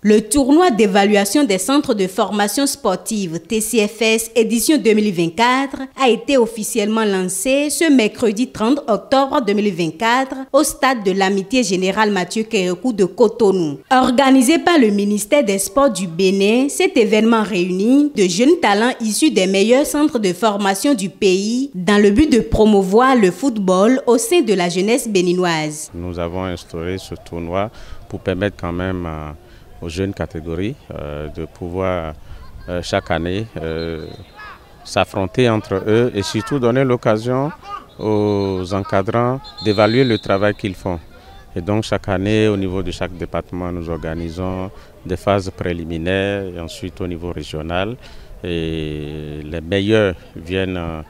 Le tournoi d'évaluation des centres de formation sportive TCFS édition 2024 a été officiellement lancé ce mercredi 30 octobre 2024 au stade de l'Amitié Générale Mathieu Kérékou de Cotonou. Organisé par le ministère des Sports du Bénin, cet événement réunit de jeunes talents issus des meilleurs centres de formation du pays dans le but de promouvoir le football au sein de la jeunesse béninoise. Nous avons instauré ce tournoi pour permettre quand même aux jeunes catégories de pouvoir chaque année s'affronter entre eux et surtout donner l'occasion aux encadrants d'évaluer le travail qu'ils font. Et donc chaque année, au niveau de chaque département, nous organisons des phases préliminaires et ensuite au niveau régional. Et les meilleurs viennent à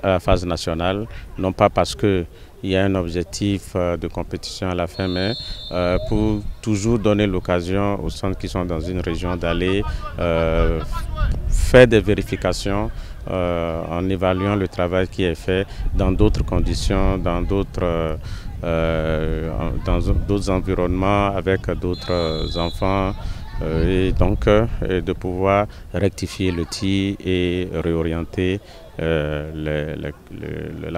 la phase nationale, non pas parce qu'il y a un objectif de compétition à la fin, mais pour toujours donner l'occasion aux centres qui sont dans une région d'aller faire des vérifications en évaluant le travail qui est fait dans d'autres conditions, dans d'autres environnements, avec d'autres enfants. Et donc de pouvoir rectifier le tir et réorienter la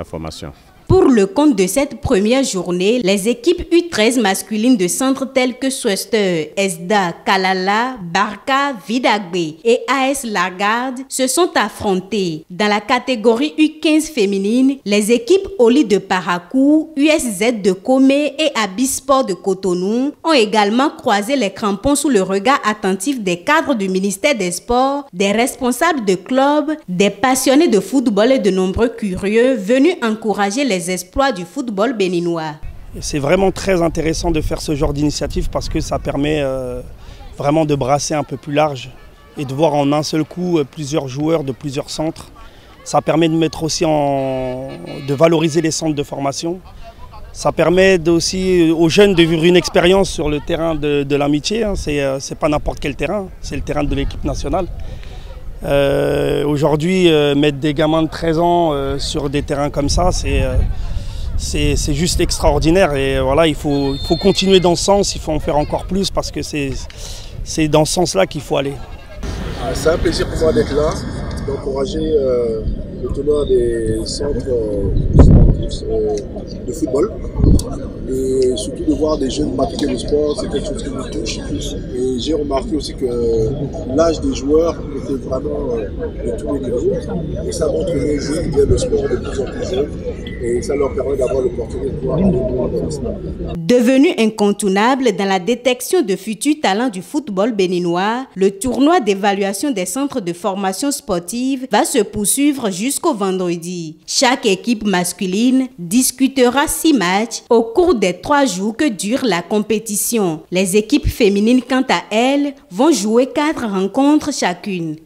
formation. Pour le compte de cette première journée, les équipes U13 masculines de centres tels que Swester, Esda, Kalala, Barka, Vidagbe et AS Lagarde se sont affrontées. Dans la catégorie U15 féminine, les équipes Oli de Parakou, USZ de Komé et Abisport de Cotonou ont également croisé les crampons sous le regard attentif des cadres du ministère des Sports, des responsables de clubs, des passionnés de football et de nombreux curieux venus encourager les exploits du football béninois. C'est vraiment très intéressant de faire ce genre d'initiative parce que ça permet vraiment de brasser un peu plus large et de voir en un seul coup plusieurs joueurs de plusieurs centres. Ça permet de mettre aussi de valoriser les centres de formation. Ça permet aussi aux jeunes de vivre une expérience sur le terrain de l'amitié. Hein. C'est pas n'importe quel terrain, c'est le terrain de l'équipe nationale. Aujourd'hui, mettre des gamins de 13 ans sur des terrains comme ça, c'est juste extraordinaire. Et voilà, il faut continuer dans ce sens, il faut en faire encore plus parce que c'est dans ce sens-là qu'il faut aller. C'est un plaisir pour moi d'être là, d'encourager le tournoi des centres sportifs de football. Et surtout de voir des jeunes pratiquer le sport, c'est quelque chose qui me touche. Et j'ai remarqué aussi que l'âge des joueurs était vraiment de tous les niveaux. Et ça montre que les jeunes viennent le sport de plus en plus jeunes. Et ça leur permet d'avoir l'opportunité de voir le sport. Devenu incontournable dans la détection de futurs talents du football béninois, le tournoi d'évaluation des centres de formation sportive va se poursuivre jusqu'au vendredi. Chaque équipe masculine discutera 6 matchs au cours des 3 jours que dure la compétition. Les équipes féminines, quant à elles, vont jouer 4 rencontres chacune.